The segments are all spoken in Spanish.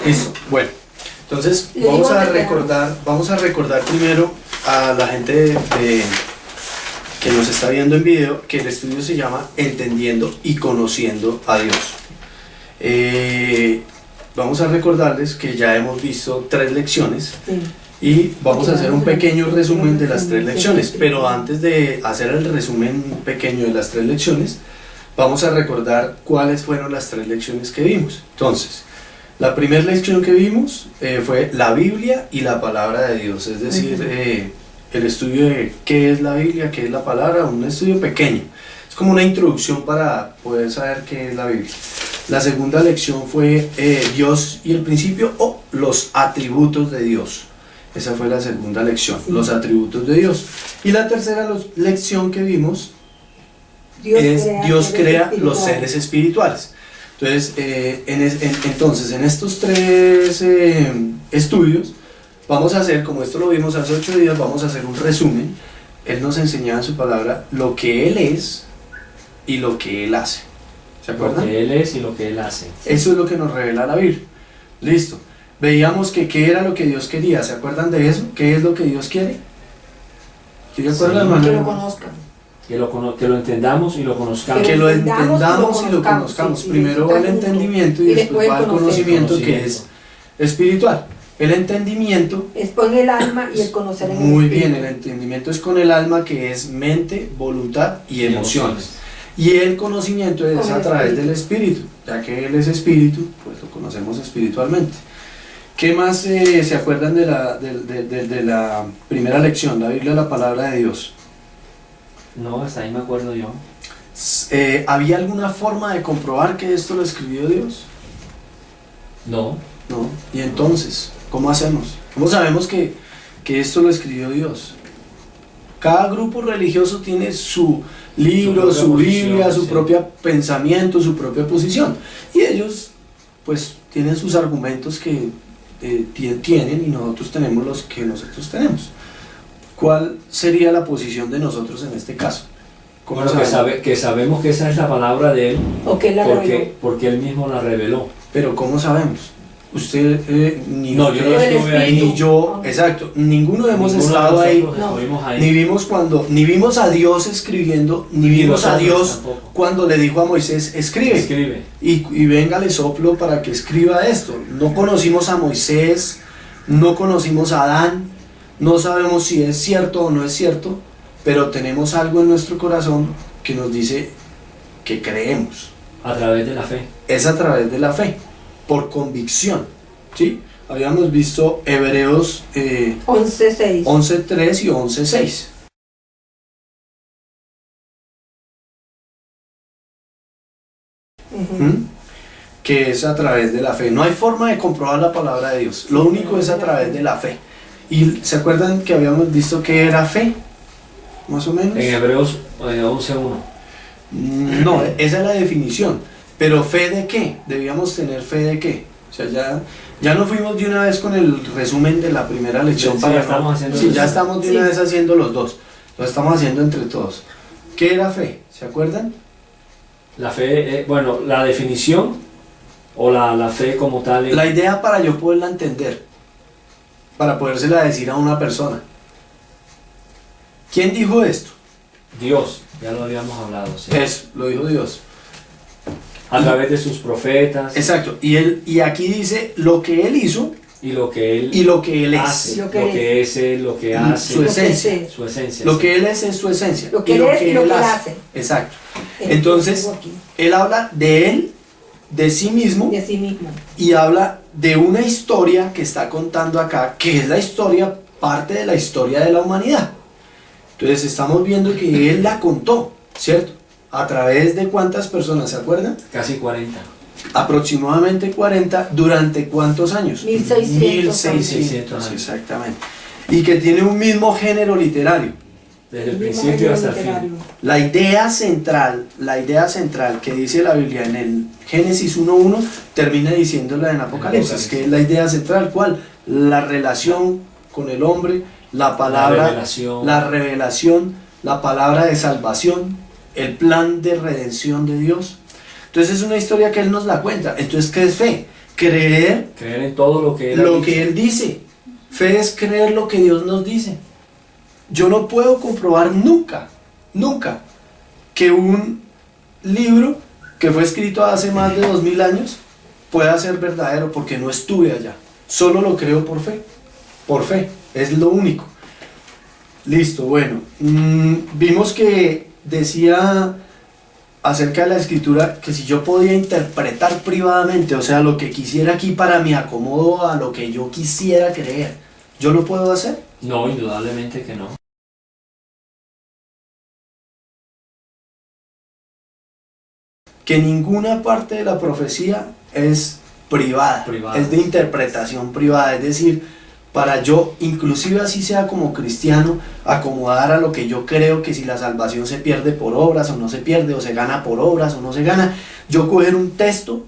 Listo, bueno, entonces Le vamos digo a dónde recordar primero a la gente que nos está viendo en video que el estudio se llama Entendiendo y Conociendo a Dios. Vamos a recordarles que ya hemos visto 3 lecciones Sí. y vamos a hacer un pequeño resumen de las 3 lecciones, pero antes de hacer el resumen pequeño de las 3 lecciones, vamos a recordar cuáles fueron las 3 lecciones que vimos. Entonces, la primera lección que vimos fue la Biblia y la palabra de Dios, es decir, el estudio de qué es la Biblia, qué es la palabra, un estudio pequeño. Es como una introducción para poder saber qué es la Biblia. La segunda lección fue Dios y el principio o los atributos de Dios. Esa fue la segunda lección, Sí. los atributos de Dios. Y la tercera lección que vimos es Dios crea los seres espirituales. Entonces, en estos 3 estudios, vamos a hacer, como esto lo vimos hace 8 días, vamos a hacer un resumen. Él nos enseñaba en su palabra lo que Él es y lo que Él hace. ¿Se acuerdan? Lo que Él es y lo que Él hace. Eso es lo que nos revela la Biblia. Listo. Veíamos que qué era lo que Dios quería. ¿Se acuerdan de eso? ¿Qué es lo que Dios quiere? ¿Sí se acuerdan, Sí. hermano? Que lo conozcan. Que lo entendamos y lo conozcamos. Que lo entendamos y lo conozcamos. Sí, Primero sí, va el sí, entendimiento y después va el conocimiento, que es espiritual. El entendimiento, Es con el alma y el conocer en el muy espíritu. bien, el entendimiento es con el alma, que es mente, voluntad y emociones. Y el conocimiento es Con el a través espíritu. del espíritu, ya que Él es espíritu, pues lo conocemos espiritualmente. ¿Qué más se acuerdan de la primera lección, la Biblia, la palabra de Dios? No, hasta ahí me acuerdo yo. ¿Había alguna forma de comprobar que esto lo escribió Dios? No. No. ¿Y entonces, cómo hacemos? ¿Cómo sabemos que esto lo escribió Dios? Cada grupo religioso tiene su libro, Su su propia Biblia, posición, su sí. propio pensamiento, su propia posición. Y ellos, pues, tienen sus argumentos que tienen y nosotros tenemos los que nosotros tenemos. ¿Cuál sería la posición de nosotros en este caso? ¿Cómo Bueno, sabemos? que sabemos que esa es la palabra de Él O que él la reveló. porque Él mismo la reveló. Pero ¿cómo sabemos? Usted, ni No, yo no usted, estuve ahí. ni yo, exacto, ninguno hemos Ninguno de estado ahí, nosotros estuvimos ahí. ni vimos a Dios escribiendo, ni vimos a nosotros Dios tampoco. cuando le dijo a Moisés, escribe, y venga, le soplo para que escriba esto. No conocimos a Moisés, no conocimos a Adán, no sabemos si es cierto o no es cierto, pero tenemos algo en nuestro corazón que nos dice que creemos. A través de la fe. Es a través de la fe, por convicción, ¿sí? Habíamos visto Hebreos 11:6. 11:3 y 11:6. Que es a través de la fe. No hay forma de comprobar la palabra de Dios, lo único es a través de la fe. ¿Y se acuerdan que habíamos visto que era fe? Más o menos. En Hebreos 11:1. No, esa es la definición. Pero ¿fe de qué? Debíamos tener fe de qué. O sea, ya no fuimos de una vez con el resumen de la primera lección. Sí, ya estamos haciendo sí, el ya resumen. estamos de una vez haciendo los dos. Lo estamos haciendo entre todos. ¿Qué era fe? ¿Se acuerdan? La fe, bueno, la definición o la fe como tal. La idea para yo poderla entender, para podérsela decir a una persona. ¿Quién dijo esto? Dios, ya lo habíamos hablado. Sí. Lo dijo Dios. A través de sus profetas. Exacto. Y aquí dice lo que Él hizo Y lo que Él y lo que Él hace. es. Lo Lo que que es Él, lo que hace. Su Lo que esencia. es. Su esencia. Lo sí. que Él es su esencia. Lo que Él es y lo que Él hace. Exacto. Entonces, Él habla de Él, de sí mismo, De sí mismo. y habla de una historia que está contando acá, que es la historia, parte de la historia de la humanidad. Entonces estamos viendo que Él la contó, ¿cierto? ¿A través de cuántas personas, se acuerdan? Casi 40. Aproximadamente 40, ¿durante cuántos años? 1600 1600, años. exactamente. Y que tiene un mismo género literario. Desde el principio hasta el fin. La idea central que dice la Biblia en el Génesis 1:1 termina diciéndola en Apocalipsis, que es la idea central, ¿cuál? La relación con el hombre, la palabra, la revelación, la palabra de salvación, el plan de redención de Dios. Entonces es una historia que Él nos la cuenta. Entonces, ¿qué es fe? creer Creer en todo lo que Él ha lo dicho. que Él dice. Fe es creer lo que Dios nos dice. Yo no puedo comprobar nunca, nunca, que un libro que fue escrito hace más de 2000 años pueda ser verdadero porque no estuve allá. Solo lo creo por fe. Por fe. Es lo único. Listo, bueno. Vimos que decía acerca de la escritura que si yo podía interpretar privadamente, o sea, lo que quisiera aquí para mi acomodo a lo que yo quisiera creer, ¿yo lo puedo hacer? No, indudablemente que no. Que ninguna parte de la profecía es privada, Privada. es de interpretación privada, es decir, para yo, inclusive así sea como cristiano, acomodar a lo que yo creo que si la salvación se pierde por obras o no se pierde, o se gana por obras o no se gana, yo coger un texto.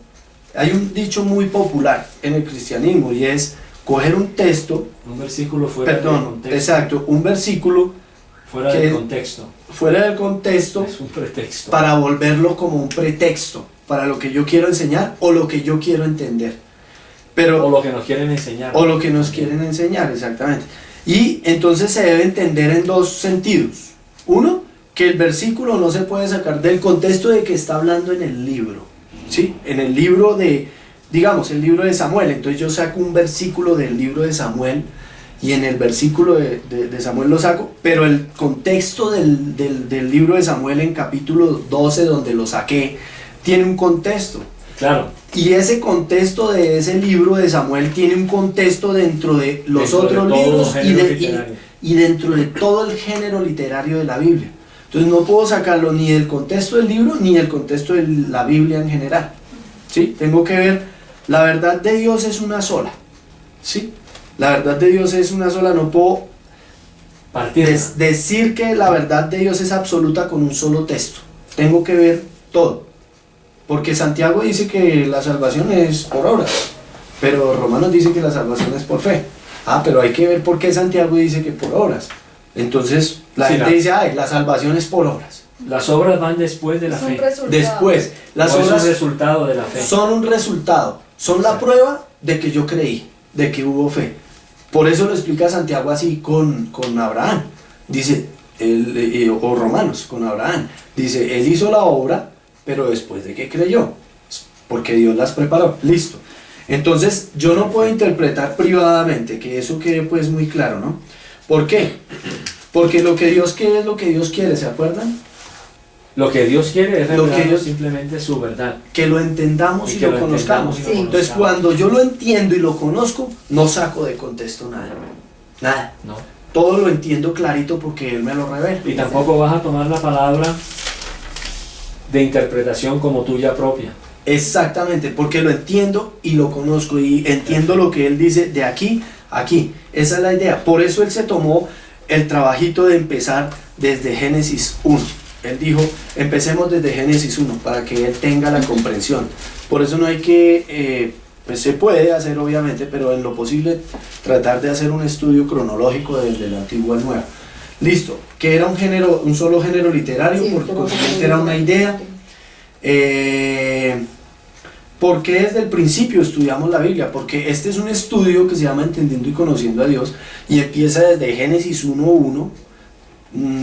Hay un dicho muy popular en el cristianismo y es coger un texto, Un versículo fuera del contexto. exacto, un versículo Fuera del contexto. fuera del contexto Es un pretexto. para volverlo como un pretexto para lo que yo quiero enseñar o lo que yo quiero entender. Pero, O lo que nos quieren enseñar. o lo que nos quieren enseñar, exactamente. Y entonces se debe entender en dos sentidos. Uno, que el versículo no se puede sacar del contexto de que está hablando en el libro. ¿Sí? En el libro de, digamos, el libro de Samuel. Entonces yo saco un versículo del libro de Samuel y en el versículo de Samuel lo saco, pero el contexto del libro de Samuel en capítulo 12, donde lo saqué, tiene un contexto. Claro. Y ese contexto de ese libro de Samuel tiene un contexto dentro de los Dentro de otros todos libros los géneros literarios. y dentro de todo el género literario de la Biblia. Entonces no puedo sacarlo ni del contexto del libro ni del contexto de la Biblia en general. ¿Sí? Tengo que ver, la verdad de Dios es una sola. ¿Sí? La verdad de Dios es una sola, no puedo Partir. decir que la verdad de Dios es absoluta con un solo texto. Tengo que ver todo. Porque Santiago dice que la salvación es por obras, pero Romanos dice que la salvación es por fe. Ah, pero hay que ver por qué Santiago dice que por obras. Entonces la Sí, gente dice, ay, la salvación es por obras. Las obras van después de la Es un fe. resultado. Después, las O es un obras resultado de la fe. son un resultado, son la Exacto. prueba de que yo creí, de que hubo fe. Por eso lo explica Santiago así con Abraham. Dice, o Romanos con Abraham. Dice, él hizo la obra, pero después de que creyó, porque Dios las preparó. Listo. Entonces, yo no puedo interpretar privadamente, que eso quede pues muy claro, ¿no? ¿Por qué? Porque lo que Dios quiere es lo que Dios quiere, ¿se acuerdan? Lo que Dios quiere es Lo que revelarnos Dios- simplemente su verdad. Que lo entendamos y que lo conozcamos. entendamos y lo Sí. Entonces, conozcamos. cuando yo lo entiendo y lo conozco, no saco de contexto nada. Nada. ¿No? Todo lo entiendo clarito porque Él me lo revela. Y tampoco vas a tomar la palabra de interpretación como tuya propia. Exactamente, porque lo entiendo y lo conozco y entiendo lo que Él dice de aquí a aquí. Esa es la idea. Por eso Él se tomó el trabajito de empezar desde Génesis 1. Él dijo, empecemos desde Génesis 1 para que Él tenga la comprensión. Por eso no hay que, pues se puede hacer obviamente, pero en lo posible tratar de hacer un estudio cronológico desde el antiguo al nuevo. Listo, que era un género, un solo género literario, Sí, porque pero consiguiente era una idea. ¿Por qué desde el principio estudiamos la Biblia? Porque este es un estudio que se llama Entendiendo y Conociendo a Dios y empieza desde Génesis 1:1.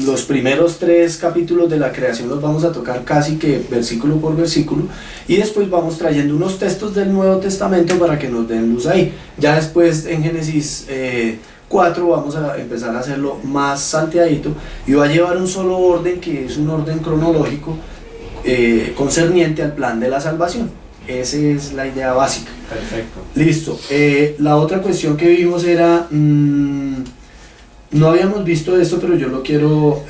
Los primeros 3 capítulos de la creación los vamos a tocar casi que versículo por versículo y después vamos trayendo unos textos del Nuevo Testamento para que nos den luz ahí. Ya después en Génesis 4 vamos a empezar a hacerlo más salteadito y va a llevar un solo orden que es un orden cronológico concerniente al plan de la salvación. Esa es la idea básica. Perfecto. Listo. La otra cuestión que vimos era, no habíamos visto esto, pero yo lo quiero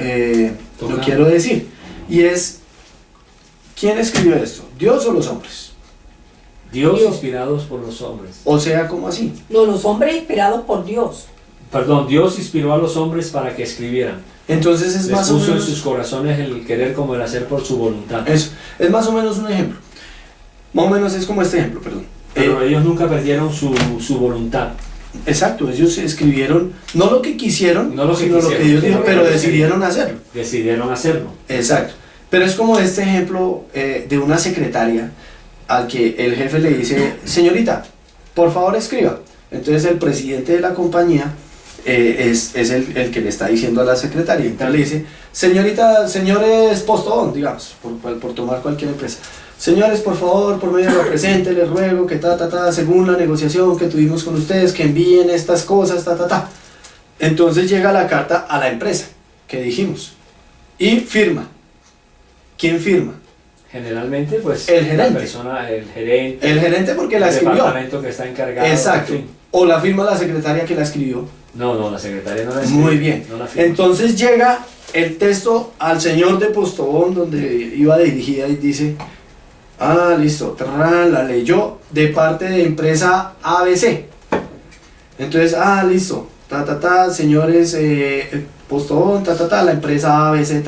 decir. Y es, ¿quién escribió esto? ¿Dios o los hombres? Dios Dios. inspirados por los hombres. O sea, ¿cómo así? No, los hombres inspirados por Dios. Perdón, Dios inspiró a los hombres para que escribieran. Entonces es Les más o puso en menos... sus corazones el querer como el hacer por su voluntad. Eso, es más o menos un ejemplo. Más o menos es como este ejemplo, perdón. Pero ellos nunca perdieron su voluntad. Exacto, ellos escribieron no lo que quisieron, No lo que sino lo que quisieron. Dios dijo, pero Pero decidieron hacerlo. Decidieron hacerlo. Exacto. Pero es como este ejemplo de una secretaria al que el jefe le dice, señorita, por favor escriba. Entonces el presidente de la compañía es el que le está diciendo a la secretaria. Entonces le dice, señorita, señores Postobón, digamos, por tomar cualquier empresa. Señores, por favor, por medio de la presente, les ruego que según la negociación que tuvimos con ustedes, que envíen estas cosas, Entonces llega la carta a la empresa, que dijimos, y firma. ¿Quién firma? Generalmente, pues, El gerente. la persona, el gerente. El gerente porque la el escribió. departamento que está encargado. Exacto. En fin. O la firma la secretaria que la escribió. No, la secretaria no la escribe. Muy bien. No la firma. Entonces llega el texto al señor de Postobón, donde iba dirigida, y dice, listo, la leyó de parte de empresa ABC. Entonces, listo, señores Postobón, la empresa ABC,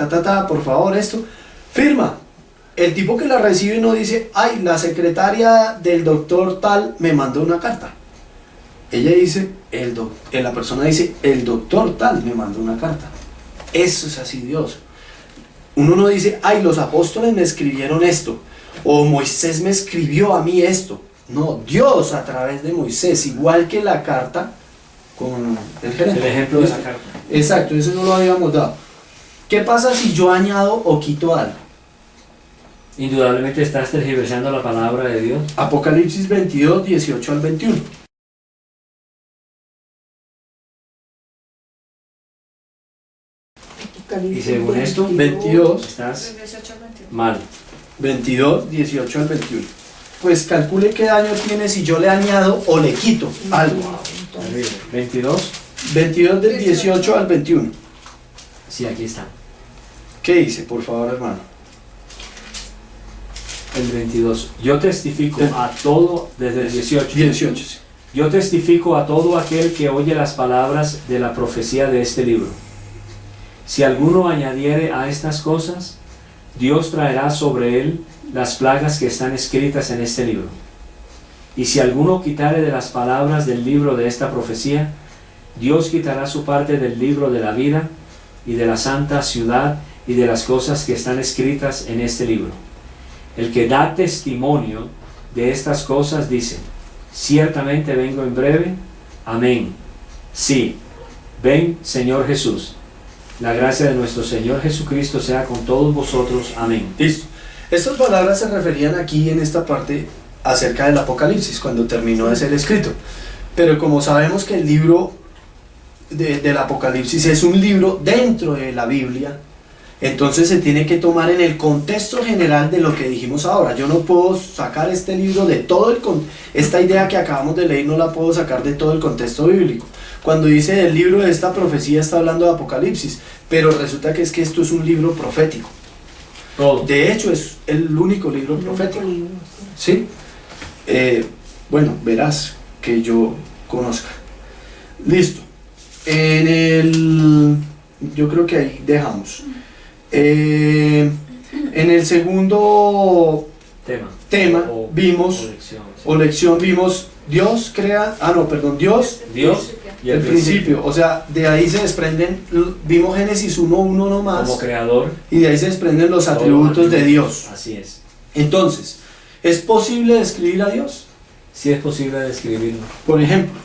por favor, esto, firma. El tipo que la recibe no dice, la secretaria del doctor tal me mandó una carta. Ella dice, la persona dice, el doctor tal me mandó una carta. Eso es así Dios. Uno no dice, los apóstoles me escribieron esto, o Moisés me escribió a mí esto. No, Dios a través de Moisés, igual que la carta con el gerente. El ejemplo de la carta. Exacto, eso no lo habíamos dado. ¿Qué pasa si yo añado o quito algo? Indudablemente estás tergiversando la palabra de Dios. Apocalipsis 22, 18 al 21. Y según esto, 22, estás mal. 22, 18 al 21. Pues calcule qué daño tiene si yo le añado o le quito algo. 22. 22 del 18 al 21. Sí, aquí está. ¿Qué dice, por favor, hermano? El 22. Yo testifico a todo, desde el 18. 18, sí. Yo testifico a todo aquel que oye las palabras de la profecía de este libro. Si alguno añadiere a estas cosas, Dios traerá sobre él las plagas que están escritas en este libro. Y si alguno quitare de las palabras del libro de esta profecía, Dios quitará su parte del libro de la vida y de la santa ciudad y de las cosas que están escritas en este libro. El que da testimonio de estas cosas dice, ciertamente vengo en breve. Amén. Sí, ven Señor Jesús. La gracia de nuestro Señor Jesucristo sea con todos vosotros. Amén. Listo. Estas palabras se referían aquí en esta parte acerca del Apocalipsis, cuando terminó de ser escrito. Pero como sabemos que el libro del Apocalipsis es un libro dentro de la Biblia, entonces se tiene que tomar en el contexto general de lo que dijimos ahora. Yo no puedo sacar este libro de todo esta idea que acabamos de leer, no la puedo sacar de todo el contexto bíblico. Cuando dice el libro de esta profecía está hablando de Apocalipsis, pero resulta que esto es un libro profético. Todo. De hecho es el único libro profético. ¿Sí? Bueno, verás que yo conozca. Listo. Yo creo que ahí dejamos. En el segundo tema vimos, lección vimos, Dios crea, Dios y el principio, o sea, de ahí se desprenden, vimos Génesis 1.1 nomás, como creador, y de ahí se desprenden los atributos de Dios. Así es. Entonces, ¿es posible describir a Dios? Sí es posible describirlo. Por ejemplo,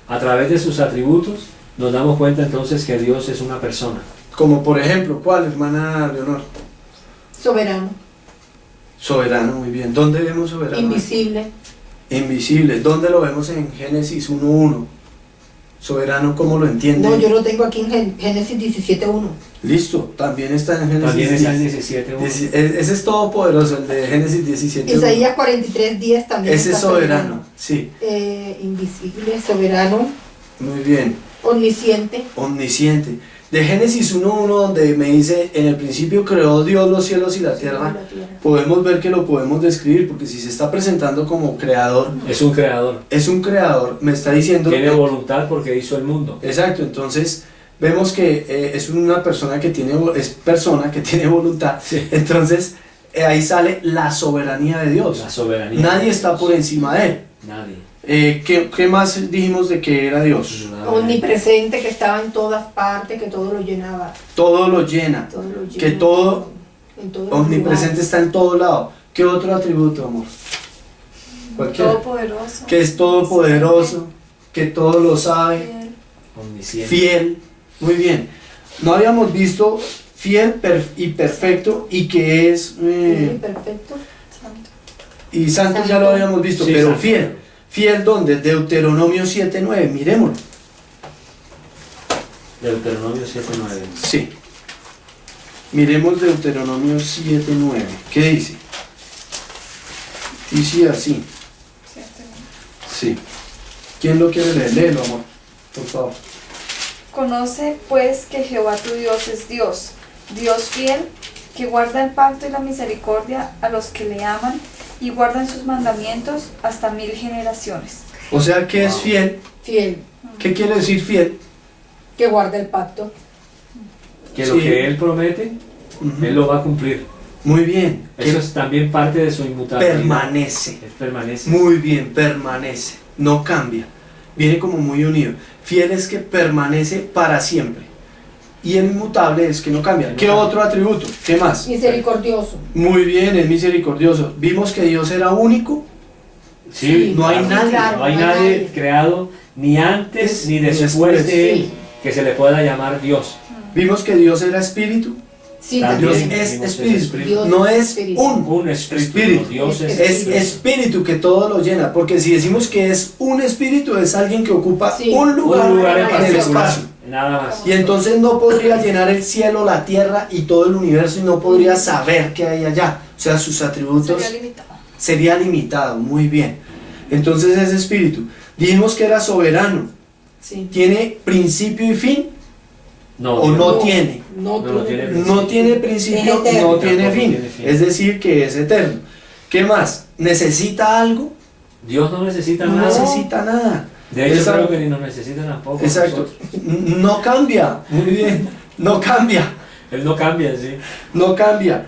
a través de sus atributos nos damos cuenta entonces que Dios es una persona. Como por ejemplo, ¿cuál, hermana Leonor? Soberano. Soberano, muy bien. ¿Dónde vemos soberano? Invisible. Invisible. ¿Dónde lo vemos en Génesis 1.1? Soberano, ¿cómo lo entiende? No, yo lo tengo aquí en Génesis 17.1. Listo, también está en Génesis. También está en 17.1. Ese es todopoderoso, el de Génesis 17.1. Isaías 43.10 también. Ese es está soberano, sí. Invisible, soberano. Muy bien. Omnisciente. Omnisciente. De Génesis 1.1, donde me dice, en el principio creó Dios los cielos y la tierra, podemos ver que lo podemos describir, porque si se está presentando como creador, es un creador. Es un creador, me está diciendo... Tiene voluntad porque hizo el mundo. Exacto, entonces vemos que es una persona que tiene voluntad, sí. Entonces ahí sale la soberanía de Dios. La soberanía. Nadie está por encima de él. Nadie. ¿Qué más dijimos de que era Dios? Omnipresente, que estaba en todas partes, que todo lo llenaba. Todo lo llena. Todo lo llena. Que todo, en todo omnipresente lugar. está en todo lado. ¿Qué otro atributo, amor? Cualquiera. Todopoderoso. Que es todopoderoso, que todo lo sabe, Fiel. Omnisciente. fiel. Muy bien. No habíamos visto fiel y perfecto y que es... Perfecto. Santo. y santo ya lo habíamos visto, Sí, pero santo. fiel. ¿Fiel dónde? Deuteronomio 7:9. Miremoslo. Deuteronomio 7:9. Sí. Miremos Deuteronomio 7:9. ¿Qué dice? Dice así. Sí. ¿Quién lo quiere leer? Léelo, amor. Por favor. Conoce pues que Jehová tu Dios es Dios, Dios fiel, que guarda el pacto y la misericordia a los que le aman y guardan sus mandamientos hasta 1000 generaciones. O sea, ¿qué es fiel? Fiel, ¿Qué quiere decir fiel? que guarda el pacto. Que lo Sí. que Él promete, Ujú. Él lo va a cumplir. Muy bien. Eso Que es también parte de su inmutabilidad. permanece. Él permanece. Muy bien, permanece. No cambia. Viene como muy unido. Fiel es que permanece para siempre. Y el inmutable es que no cambia. No ¿Qué cambia. otro atributo? ¿Qué más? Misericordioso. Muy bien, es misericordioso. Vimos que Dios era único. Sí, No hay claro. nadie. claro, No hay nadie creado ni antes ni Ni después después. de Él Sí. que se le pueda llamar Dios. Vimos que Dios era espíritu. Sí, También. Dios también. es vimos espíritu. ese espíritu. Dios No es es espíritu. un. Un espíritu. Espíritu. no, Dios es Es Es espíritu que todo lo llena. Porque si decimos que es un espíritu, es alguien que ocupa Sí. un lugar, un lugar en en el particular, espacio. nada más. Y entonces no podría llenar el cielo, la tierra y todo el universo y no podría saber qué hay allá. O sea, sus atributos Sería limitado. sería limitado. Muy bien. Entonces es espíritu. Dijimos que era soberano. Sí. ¿Tiene principio y fin No, o Dios no tiene? No, No tiene No tiene principio, Es eterno. no tiene Tampoco fin. tiene fin. Es decir, que es eterno. ¿Qué más? ¿Necesita algo? Dios no necesita No nada. necesita nada. De hecho, Esa- creo que ni nos necesita tampoco. Exacto. nosotros. No cambia. Muy bien. No cambia. Él no cambia, sí. No cambia.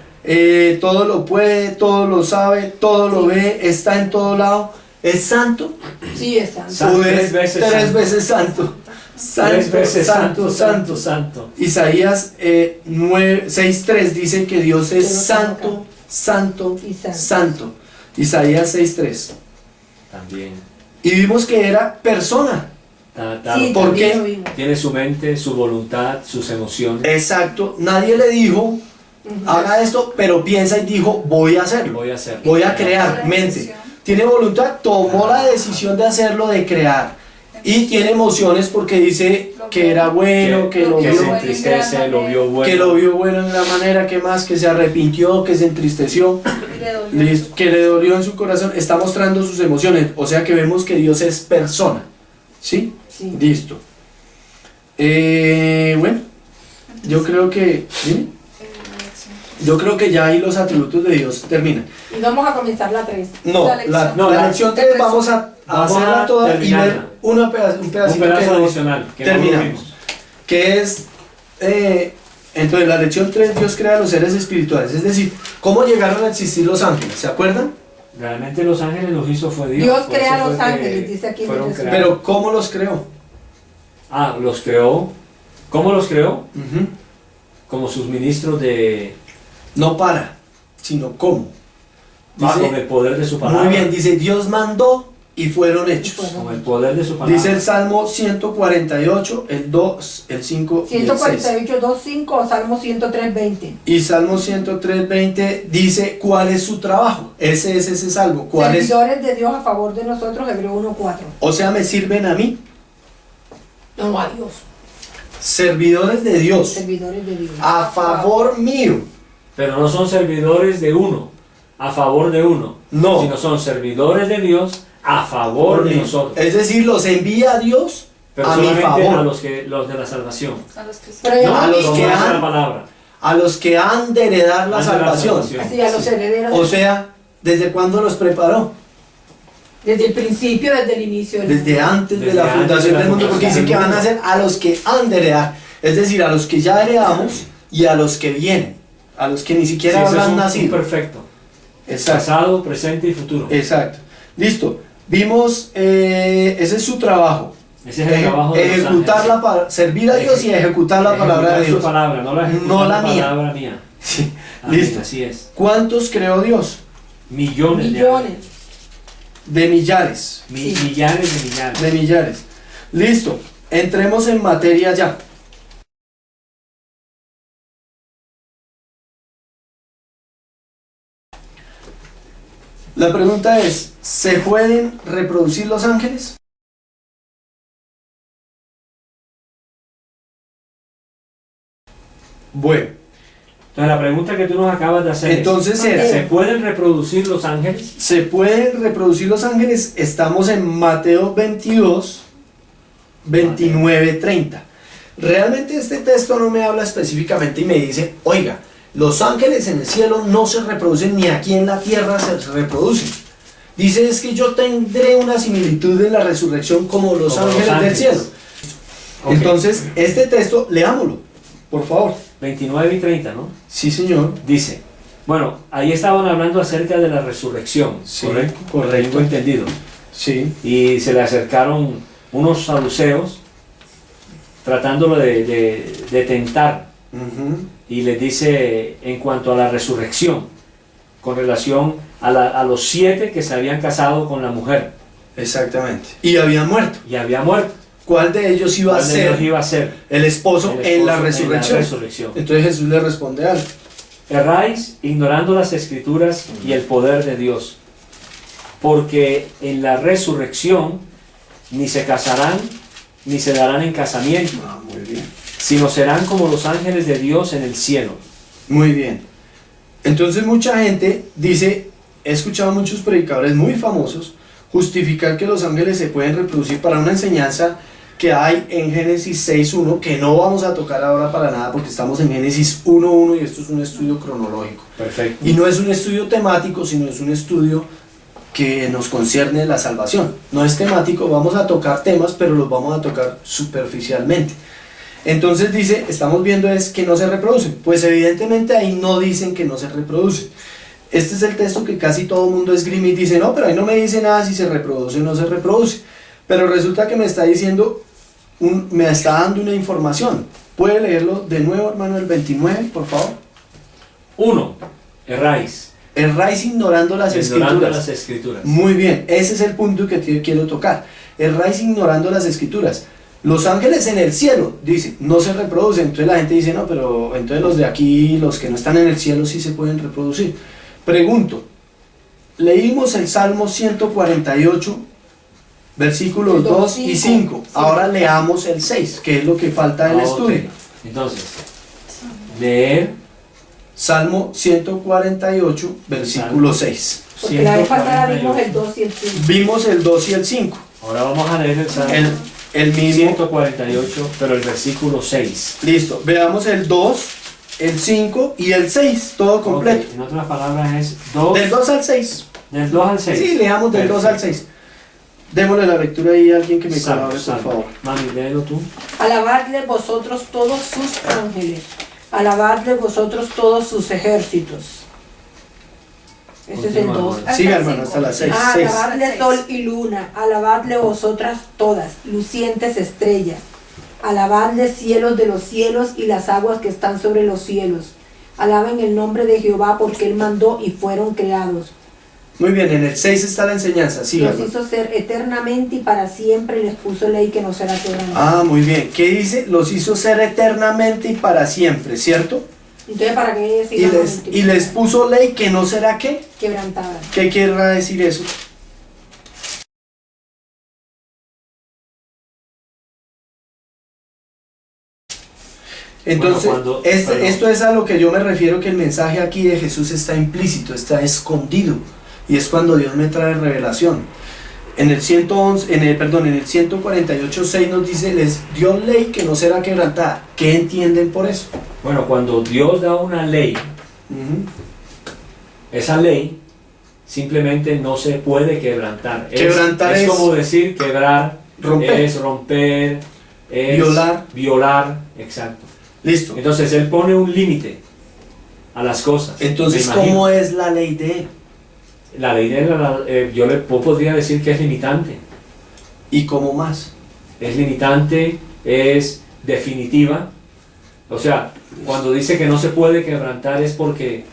Todo lo puede, todo lo sabe, todo lo ve, está en todo lado. ¿Es santo? Sí, es santo. Santo, ¿O es tres veces tres santo. veces santo? Santo, Tres veces santo, santo. santo. Isaías 6:3 dice que Dios es santo, santo, Y santo. santo. Isaías 6:3. También. Y vimos que era persona. Claro, Sí, ¿por también qué? lo vimos. tiene su mente, su voluntad, sus emociones. Exacto. Nadie le dijo, Ujú. haga esto, pero piensa y dijo, voy a hacerlo. Voy a hacer. Voy a crear La mente. decisión. Tiene voluntad, tomó la decisión de hacerlo, de crear. Y tiene emociones porque dice que era bueno, que lo que vio, se entristece, lo vio bueno. que lo vio bueno en la manera, que más, que se arrepintió, que se entristeció, Le dolió. listo, que le dolió en su corazón. Está mostrando sus emociones. O sea que vemos que Dios es persona. ¿Sí? Sí. Listo. Bueno, yo creo que... ¿dime? Yo creo que ya ahí los atributos de Dios terminan. Y vamos a comenzar la 3. No, La lección. No, la la- lección 3 vamos a Vamos hacerla a toda y terminarla. ver un pedacito Un que pedazo no adicional que no lo terminamos. vimos. Que es, entonces la lección 3, Dios crea a los seres espirituales. Es decir, ¿cómo llegaron a existir los ángeles? ¿Se acuerdan? Realmente los ángeles los hizo fue Dios. Dios por crea eso los fue que ángeles, dice aquí en fueron el creados. Pero ¿cómo los creó? Los creó. ¿Cómo los creó? Ujú. Como sus ministros de... No para, sino cómo. con el poder de su palabra. Muy bien, dice, Dios mandó y fueron hechos. fueron. Con el poder de su palabra. Dice el Salmo 148, el 2, el 5 y el 6. 148, 2.5 o Salmo 103.20. Y Salmo 103:20 dice cuál es su trabajo. Ese es ese salmo. ¿Cuál es? Servidores de Dios a favor de nosotros, Hebreo 1.4. O sea, me sirven a mí. No, a Dios. Servidores de Dios. Servidores de Dios. A favor mío. Pero no son servidores de uno, a favor de uno. No. Sino son servidores de Dios a favor de Por mí. nosotros. Es decir, los envía a Dios Pero a mi solamente favor. a los de la salvación. A los que Pero No, ya a no los dice- que Como dice han- la palabra. a los que han de heredar la Han de la salvación. salvación. Así, a los herederos. O sea, ¿desde cuándo los preparó? Desde el principio, desde el inicio. del Desde mundo. antes de Desde la antes fundación de la del mundo, porque dice fundación que del van a mundo. ser a los que han de heredar. Es decir, a los que ya heredamos y a los que vienen. A los que ni Sí, siquiera ese es habrán un nacido. perfecto. Exacto. Pasado, presente y futuro. Exacto. Listo. Vimos, ese es su trabajo. Ese es el trabajo de los Ejecutar ángeles. la palabra, servir a Dios y ejecutar la palabra de Ejecutar su Dios. palabra, no la, No la mía. palabra mía. Sí. Amén, Listo. así es. ¿Cuántos creó Dios? millones, millones. De millares. Sí. millares de millares. De millares. Listo. Entremos en materia ya. La pregunta es, ¿se pueden reproducir los ángeles? Bueno, Entonces la pregunta que tú nos acabas de hacer entonces es, era, ¿se pueden reproducir los ángeles? ¿se pueden reproducir los ángeles? Estamos en Mateo 22, 29, 30. Realmente este texto no me habla específicamente y me dice, oiga, los ángeles en el cielo no se reproducen ni aquí en la tierra se reproducen. Dice es que yo tendré una similitud en la resurrección como los Como los ángeles del ángeles. cielo. Ok. Entonces, este texto, leámoslo, por favor. 29 y 30, ¿no? Sí, señor. Dice, bueno, ahí estaban hablando acerca de la resurrección, Sí, ¿correcto? correcto. Tengo entendido. Sí. Y se le acercaron unos saduceos tratándolo de tentar, Ujú. y les dice en cuanto a la resurrección, con relación a los 7 que se habían casado con la mujer Exactamente. Y habían muerto. y había muerto. ¿Cuál de ellos iba a ¿Cuál de ellos ser iba a ser el esposo, el en la esposo resurrección? resurrección? Entonces Jesús le responde algo. Erráis ignorando las escrituras y el poder de Dios, porque en la resurrección ni se casarán ni se darán en casamiento, Ah, muy bien. sino serán como los ángeles de Dios en el cielo. Muy bien. Entonces mucha gente dice, he escuchado a muchos predicadores muy famosos justificar que los ángeles se pueden reproducir para una enseñanza que hay en Génesis 6.1, que no vamos a tocar ahora para nada porque estamos en Génesis 1.1 y esto es un estudio cronológico. Perfecto. Y no es un estudio temático, sino es un estudio que nos concierne la salvación. No es temático, vamos a tocar temas, pero los vamos a tocar superficialmente. Entonces dice, estamos viendo es que no se reproducen. Pues evidentemente ahí no dicen que no se reproducen. Este es el texto que casi todo el mundo esgrime y dice, no, pero ahí no me dice nada si se reproduce o no se reproduce. Pero resulta que me está diciendo, me está dando una información. ¿Puede leerlo de nuevo, hermano, el 29, por favor? 1. Erráis Erráis ignorando las ignorando escrituras. las escrituras. Muy bien, ese es el punto que quiero tocar. Erráis ignorando las escrituras. Los ángeles en el cielo, dice, no se reproducen. Entonces la gente dice, no, pero entonces los de aquí, los que no están en el cielo, sí se pueden reproducir. Pregunto, leímos el Salmo 148, versículos 2 y 5. Ahora leamos el 6, que es lo que falta del Ah, ok. estudio. Entonces, leer Salmo 148, versículo 6. Porque la vez pasada 148. vimos el 2 y el 5. Vimos el 2 y el 5. Ahora vamos a leer el Salmo El mismo. 148, pero el versículo 6. Listo, veamos el 2, el 5 y el 6, todo completo. Ok, en otras palabras es 2, Del 2 al 6. del 2 al 6. Sí, leamos del 2 al 6. Démosle la lectura ahí a alguien que me colabore, por favor. Mami, léelo tú. Alabadle vosotros todos sus ángeles. Alabadle vosotros todos sus ejércitos. Ese es el Continúa, 2. hermano. Siga, hermano, hasta las 6. Alabadle Seis. sol y luna, alabadle vosotras todas, lucientes estrellas. Alabadle cielos de los cielos y las aguas que están sobre los cielos. Alaben el nombre de Jehová porque Él mandó y fueron creados. Muy bien, en el 6 está la enseñanza. Siga, Los hermano. hizo ser eternamente y para siempre y les puso ley que no será quebrantada. Ah, muy bien. ¿Qué dice? Los hizo ser eternamente y para siempre, ¿cierto? Entonces, ¿para qué Y les puso ley que no será qué. quebrantada? ¿Qué querrá decir eso? Entonces, Bueno, perdón. esto es a lo que yo me refiero, que el mensaje aquí de Jesús está implícito, está escondido, y es cuando Dios me trae revelación. En el 148:6 nos dice, les dio ley que no será quebrantada. ¿Qué entienden por eso? Bueno, cuando Dios da una ley, Ujú. esa ley simplemente no se puede quebrantar. Quebrantar es- como decir quebrar, Romper. es romper, es Violar. exacto. Listo. Entonces Él pone un límite a las cosas. Entonces, me imagino. ¿cómo es la ley de él? La ley de yo podría decir que es limitante. ¿Y cómo más? Es limitante, es definitiva. O sea, cuando dice que no se puede quebrantar es porque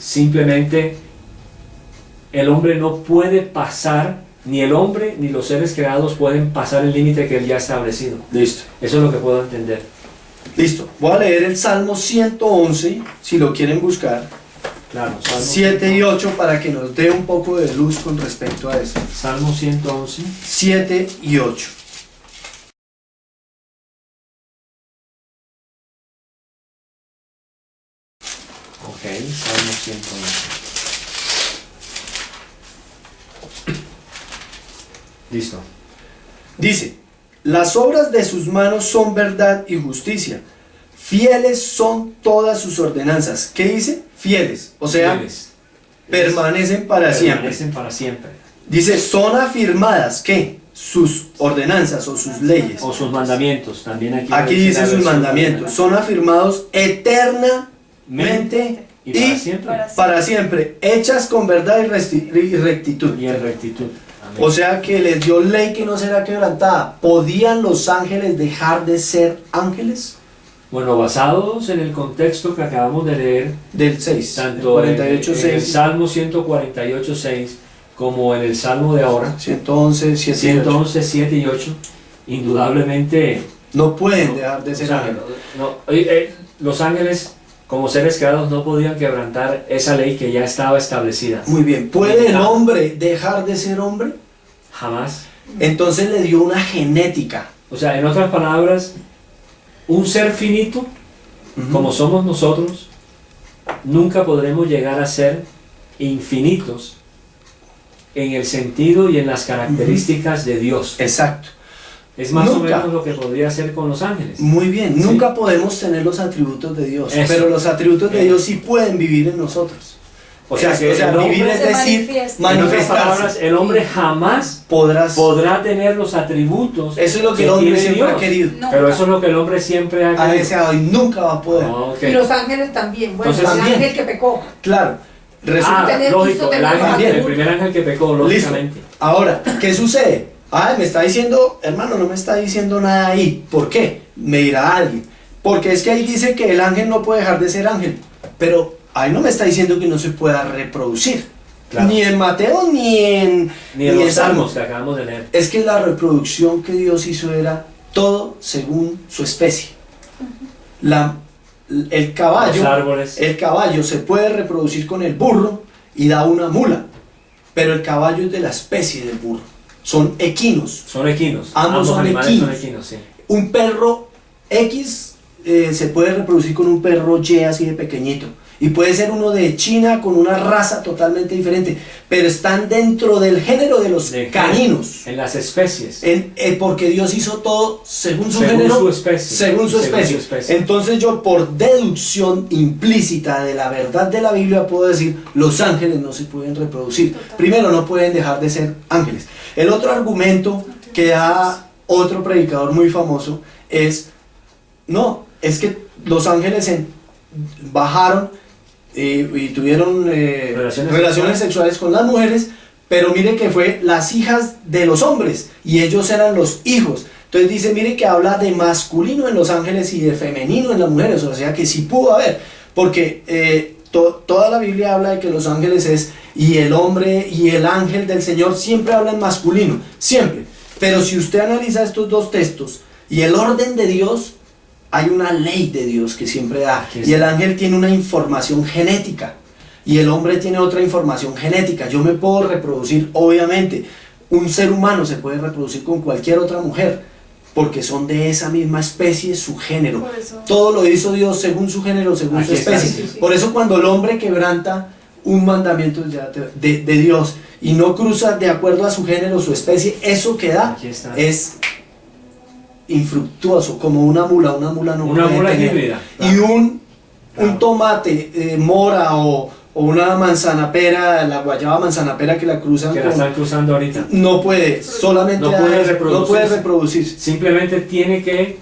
simplemente el hombre no puede pasar, ni el hombre ni los seres creados pueden pasar el límite que él ya ha establecido. Listo. Eso es lo que puedo entender. Listo. Voy a leer el Salmo 111, si lo quieren buscar, Claro, Salmo 7 y 8, para que nos dé un poco de luz con respecto a esto. Salmo 111. 7 y 8. Ok, Salmo 111. Listo. Dice, las obras de sus manos son verdad y justicia. Fieles son todas sus ordenanzas. ¿Qué dice? Fieles. O sea, Fieles. permanecen para siempre. Permanecen para siempre. Dice, son afirmadas, ¿qué? Sus ordenanzas o sus leyes. O sus mandamientos, también aquí. Aquí la dice sus versión mandamientos. Son afirmados eternamente y para y siempre. para siempre, hechas con verdad y rectitud. Y en rectitud. Amén. O sea que les dio ley que no será quebrantada. ¿Podían los ángeles dejar de ser ángeles? Bueno, basados en el contexto que acabamos de leer, Del 6, tanto del en 48, el 6, Salmo 148.6 como en el Salmo de ahora, 111, 7 y 8. 111, 7 y 8, indudablemente No pueden dejar de o ser sea, ángeles. los ángeles como seres creados no podían quebrantar esa ley que ya estaba establecida. Muy bien. ¿Puede el hombre dejar de ser hombre? Jamás. Entonces le dio una genética. O sea, en otras palabras, un ser finito, como somos nosotros, nunca podremos llegar a ser infinitos en el sentido y en las características de Dios. Exacto. Es más o Nunca. menos lo que podría hacer con los ángeles. Muy bien. Sí. Nunca podemos tener los atributos de Dios. Eso. Pero los atributos de Dios sí pueden vivir en nosotros. O sea, que el hombre, vivir es se decir, manifiesta. en otras palabras, manifestarse. el hombre jamás Podrá tener los atributos Eso es lo que el hombre tiene siempre Dios. ha querido. No. Pero eso es lo que el hombre siempre ha Ha querido. deseado y nunca va a poder. Ah, ok. Y los ángeles también. Bueno, Entonces, el también. ángel que pecó. Claro. Resulta- tener- lógico, quiso el, tener ángel, también. el primer ángel que pecó, lógicamente. Ahora, ¿qué sucede? Ah, me está diciendo, hermano, no me está diciendo nada ahí. ¿Por qué? Me dirá alguien. Porque es que ahí dice que el ángel no puede dejar de ser ángel. Pero ahí no me está diciendo que no se pueda reproducir. Claro. Ni en Mateo ni en Ni en en los Salmos. salmos que acabamos de leer. Es que la reproducción que Dios hizo era todo según su especie. El Los caballo, árboles. el caballo se puede reproducir con el burro y da una mula. Pero el caballo es de la especie del burro. Son equinos. Son equinos. Ambos son animales equinos. son equinos, sí. Un perro X se puede reproducir con un perro Y así de pequeñito. Y puede ser uno de China con una raza totalmente diferente. Pero están dentro del género de los De- caninos. En las especies. Porque Dios hizo todo según su Según género, su especie. según su especie. especie. Entonces yo por deducción implícita de la verdad de la Biblia puedo decir, los ángeles no se pueden reproducir. Primero, no pueden dejar de ser ángeles. El otro argumento que da otro predicador muy famoso es, no, es que los ángeles bajaron y tuvieron relaciones sexuales con las mujeres, pero mire que fue las hijas de los hombres y ellos eran los hijos. Entonces dice, mire que habla de masculino en los ángeles y de femenino en las mujeres, o sea que sí pudo haber, porque toda la Biblia habla de que los ángeles es, y el hombre y el ángel del Señor siempre hablan masculino, siempre. Pero si usted analiza estos dos textos y el orden de Dios, hay una ley de Dios que siempre da. Aquí Y está. el ángel tiene una información genética y el hombre tiene otra información genética. Yo me puedo reproducir, obviamente, un ser humano se puede reproducir con cualquier otra mujer, porque son de esa misma especie, su género. Por eso. Todo lo hizo Dios según su género, según Aquí su está, especie. sí, sí. Por eso cuando el hombre quebranta un mandamiento de Dios y no cruza de acuerdo a su género, su especie, eso que da Aquí está. es infructuoso, como una mula no Una puede mula tener. híbrida. Y un Claro. tomate mora o una manzana pera, la guayaba manzana pera que la cruzan Que la con- están cruzando ahorita. no puede, solamente No da puede eso, no puede reproducirse. reproducirse. Simplemente tiene que,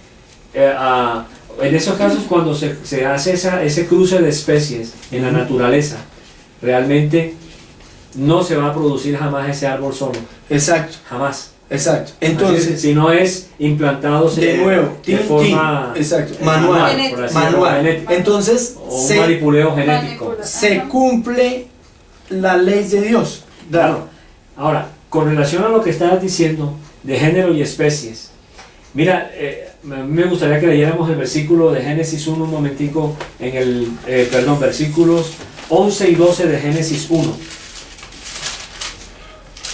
en esos casos cuando se hace ese cruce de especies en la naturaleza, realmente no se va a producir jamás ese árbol solo, Exacto, jamás. exacto. Entonces, Entonces, si no es implantados de nuevo, de forma exacto, manual, por así decirlo, manual. genética, Entonces o un se manipuleo genético. Manipula- se Ajá. cumple la ley de Dios. Claro. Ahora, con relación a lo que estabas diciendo de género y especies, mira, a mí me gustaría que leyéramos el versículo de Génesis 1 un momentico, versículos 11 y 12 de Génesis 1.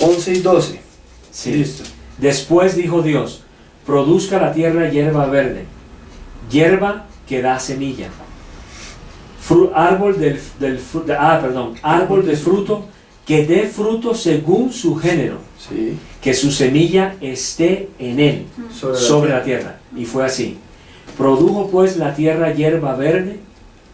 11 y 12. Sí. Listo. Después dijo Dios, produzca la tierra hierba verde, hierba que da semilla, árbol de fruto que dé fruto según su género, Sí. que su semilla esté en él, sobre la tierra. Y fue así. Produjo pues la tierra hierba verde,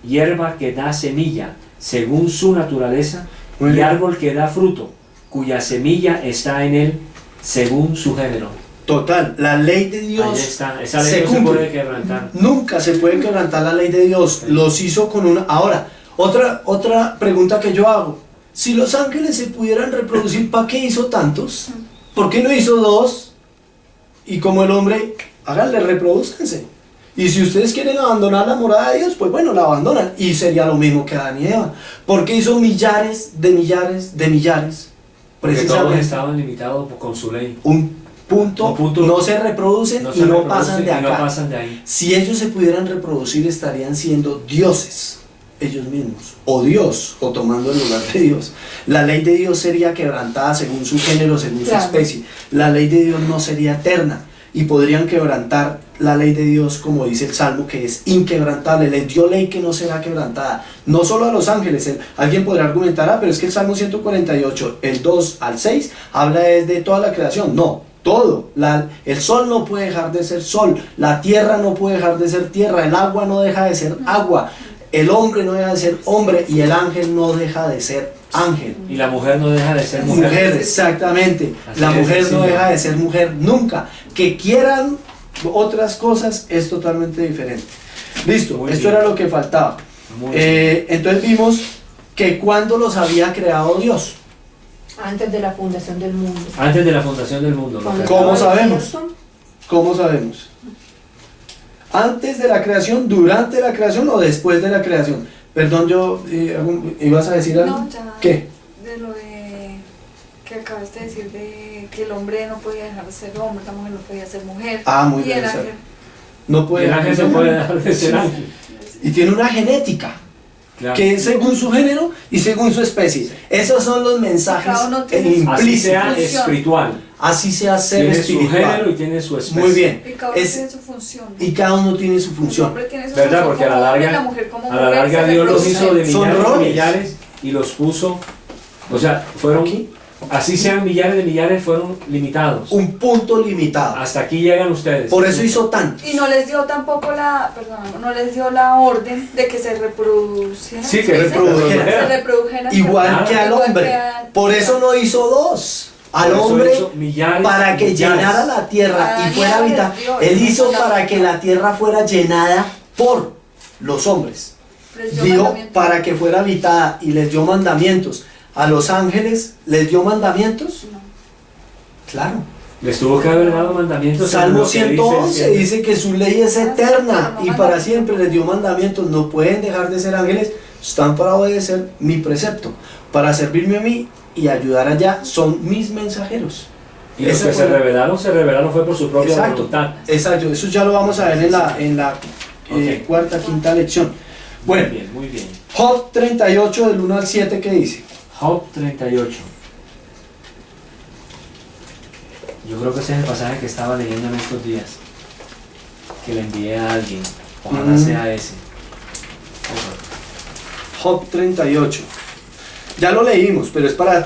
hierba que da semilla, según su naturaleza, Muy y bien. árbol que da fruto, cuya semilla está en él, según su género. Total, la ley de Ahí Dios está, esa ley se no se cumple. puede quebrantar. Nunca se puede quebrantar la ley de Dios. Los hizo con una... Ahora, otra pregunta que yo hago. Si los ángeles se pudieran reproducir, ¿para qué hizo tantos? ¿Por qué no hizo dos? Y como el hombre, háganle, reproduzcanse. Y si ustedes quieren abandonar la morada de Dios, pues bueno, la abandonan. Y sería lo mismo que Adán y Eva. ¿Por qué hizo millares de millares de millares? Porque todos Precisamente estaban limitados con su ley. un punto, no se reproducen y no pasan de y no acá. pasan de ahí. Si ellos se pudieran reproducir, estarían siendo dioses ellos mismos, o Dios, o tomando el lugar de Dios. La ley de Dios sería quebrantada según su género, según Claro. su especie. La ley de Dios no sería eterna, y podrían quebrantar la ley de Dios, como dice el Salmo, que es inquebrantable. Les dio ley que no será quebrantada, no solo a los ángeles. Alguien podrá argumentar, pero es que el Salmo 148, el 2 al 6, habla de toda la creación. No, todo. El sol no puede dejar de ser sol, la tierra no puede dejar de ser tierra, el agua no deja de ser agua, el hombre no deja de ser hombre, y el ángel no deja de ser ángel. Y la mujer no deja de ser mujer. Mujer, exactamente. Así La es, mujer sí, no sí. deja de ser mujer nunca. Que quieran otras cosas es totalmente diferente. Listo, Muy esto bien. era lo que faltaba. Muy bien. Entonces vimos que cuando los había creado Dios. Antes de la fundación del mundo. Antes de la fundación del mundo. ¿no? Cuando ¿Cómo estaba sabemos? desierto, ¿Cómo sabemos? ¿Antes de la creación, durante la creación o después de la creación? Perdón, ¿ibas a decir algo? No, ya. ¿Qué? De lo de que acabaste de decir de que el hombre no podía dejar de ser hombre, la mujer no podía ser mujer. Ah, muy y bien. el ángel. No Y puede el ángel ser no puede hombre. dejar de ser ángel. Y tiene una genética, Claro. que es según su género y según su especie. Esos son los mensajes Cada uno tiene su- Así implícitos. sea función. espiritual. Así sea ser Tiene su espiritual. género y tiene su especie. Muy bien. Y cada uno Es- tiene su función. Y cada uno tiene su El función. hombre tiene su ¿Verdad? función Porque a la como hombre, larga- la mujer como A la mujer, larga se Dios los reproduce. hizo de Son millares y roles. millares y los puso, o sea, fueron, Aquí. así sean millares de millares, fueron limitados. Un punto limitado. Hasta aquí llegan ustedes. Por eso hizo tanto. Y no les dio tampoco no les dio la orden de que se reproducieran. Sí, que ¿se dice? reprodujeran. Se reprodujeran. Igual Claro. que al Igual hombre. que al- Por eso no hizo dos. Al Por eso hombre, hizo millares para y que millares. llenara la tierra y Ah, fuera ya habitada. les dio, Él eso hizo fue la para que primera. la tierra fuera llenada por los hombres. Les dio Dio mandamientos. para que fuera habitada y les dio mandamientos. A los ángeles les dio mandamientos. No. Claro. Les tuvo que haber dado mandamientos. en Salmo lo que 111 dice que su ley es eterna y para siempre les dio mandamientos. No pueden dejar de ser ángeles, están para obedecer mi precepto, para servirme a mí y ayudar allá. Son mis mensajeros. Y los Ese que fue- se revelaron fue por su propia Exacto, voluntad. exacto. Eso ya lo vamos a ver en la Ok. cuarta, quinta lección. Muy Bueno, bien, muy bien. Job 38 del 1 al 7, ¿qué dice? Job 38. Yo creo que ese es el pasaje que estaba leyendo en estos días. Que le envié a alguien. Ojalá sea ese. Job 38. Ya lo leímos, pero es para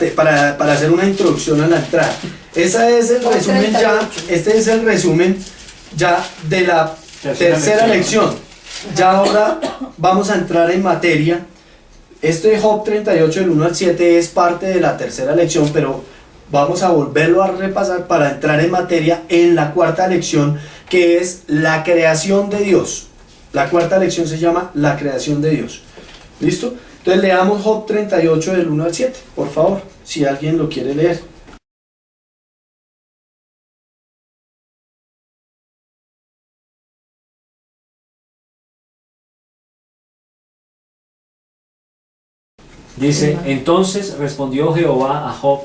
hacer una introducción a la entrada. Ese es el Job resumen ya, 38. este es el resumen ya de la tercera lección. Ya ahora vamos a entrar en materia. Este Job 38 del 1 al 7 es parte de la tercera lección, pero vamos a volverlo a repasar para entrar en materia en la cuarta lección, que es la creación de Dios. La cuarta lección se llama la creación de Dios. ¿Listo? Entonces leamos Job 38 del 1 al 7, por favor, si alguien lo quiere leer. Dice, entonces respondió Jehová a Job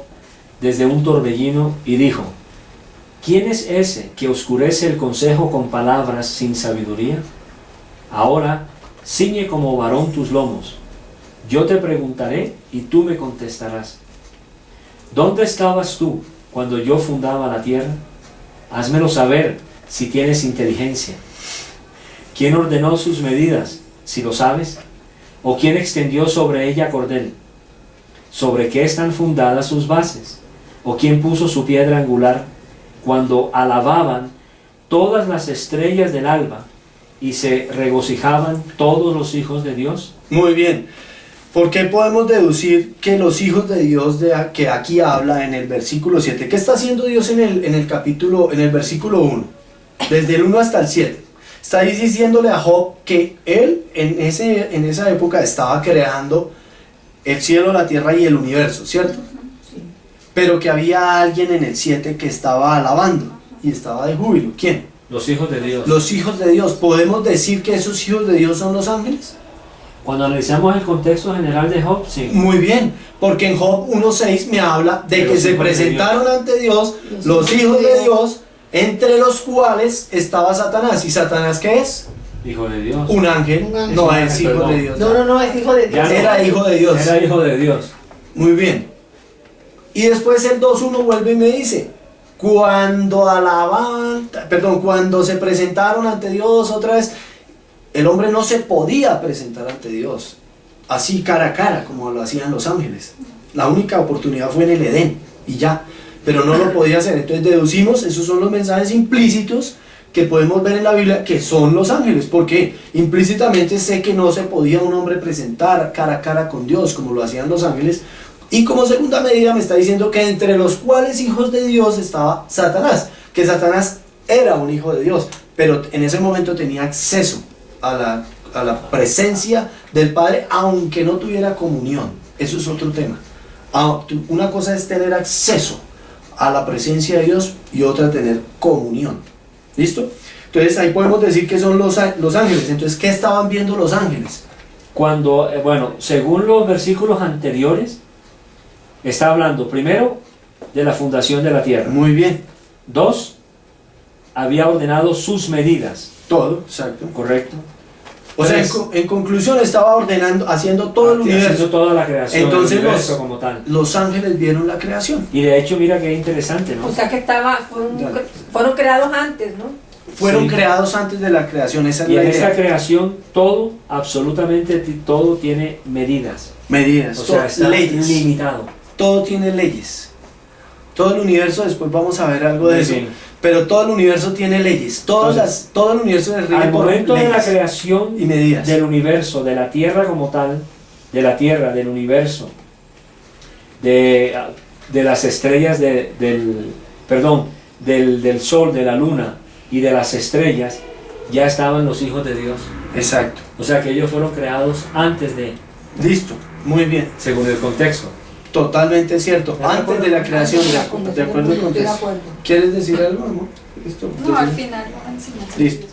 desde un torbellino y dijo, ¿quién es ese que oscurece el consejo con palabras sin sabiduría? Ahora, ciñe como varón tus lomos. Yo te preguntaré y tú me contestarás. ¿Dónde estabas tú cuando yo fundaba la tierra? Házmelo saber si tienes inteligencia. ¿Quién ordenó sus medidas, si lo sabes? ¿O quién extendió sobre ella cordel? ¿Sobre qué están fundadas sus bases? ¿O quién puso su piedra angular cuando alababan todas las estrellas del alba y se regocijaban todos los hijos de Dios? Muy bien. ¿Por qué podemos deducir que los hijos de Dios que aquí habla en el versículo 7? ¿Qué está haciendo Dios en el versículo 1? Desde el 1 hasta el 7. Está diciéndole a Job que él en esa época estaba creando el cielo, la tierra y el universo, ¿cierto? Sí. Pero que había alguien en el 7 que estaba alabando y estaba de júbilo. ¿Quién? Los hijos de Dios. Los hijos de Dios. ¿Podemos decir que esos hijos de Dios son los ángeles? Cuando analizamos el contexto general de Job, sí. Muy bien, porque en Job 1.6 me habla de que se presentaron ante Dios los hijos de Dios, entre los cuales estaba Satanás. ¿Y Satanás qué es? Hijo de Dios. Un ángel. Un ángel. No es hijo Perdón. de Dios. No, es hijo de Dios. Ya no. Era hijo de Dios. Era hijo de Dios. Muy bien. Y después el 2.1 vuelve y me dice, cuando se presentaron ante Dios otra vez, el hombre no se podía presentar ante Dios así cara a cara como lo hacían los ángeles. La única oportunidad fue en el Edén y ya, pero no lo podía hacer. Entonces deducimos, esos son los mensajes implícitos que podemos ver en la Biblia, que son los ángeles, porque implícitamente sé que no se podía un hombre presentar cara a cara con Dios como lo hacían los ángeles. Y como segunda medida me está diciendo que entre los cuales hijos de Dios estaba Satanás, que Satanás era un hijo de Dios, pero en ese momento tenía acceso a la presencia del Padre, aunque no tuviera comunión. Eso es otro tema. Una cosa es tener acceso a la presencia de Dios y otra tener comunión. ¿Listo? Entonces ahí podemos decir que son los ángeles. Entonces, ¿qué estaban viendo los ángeles? Cuando, según los versículos anteriores, está hablando primero de la fundación de la tierra. Muy bien. 2, había ordenado sus medidas. Todo, exacto. ¿Correcto? O sea, en conclusión estaba ordenando, haciendo todo el universo. Haciendo toda la creación, Entonces el universo como tal. los ángeles vieron la creación. Y de hecho, mira qué interesante, ¿no? O sea que fueron creados antes, ¿no? Fueron Sí. creados antes de la creación, esa es Y la en idea. esta creación todo, absolutamente todo tiene medidas. Medidas, O sea, está leyes. limitado. Todo tiene leyes. Todo el universo, después vamos a ver algo de Muy eso. bien. Pero todo el universo tiene leyes. Todo el universo es rige Al por momento de la leyes creación y medidas. del universo, de la tierra como tal, de la tierra, del universo, de las estrellas del sol, de la luna y de las estrellas, ya estaban los hijos de Dios. Exacto. O sea que ellos fueron creados antes de, Listo. Muy bien. según el contexto. Totalmente cierto. Antes de la creación. Antes de la De fundación acuerdo del con mundo, estoy de eso. acuerdo. ¿Quieres decir algo, amor? Listo. No, al final, una enseñanza. Listo.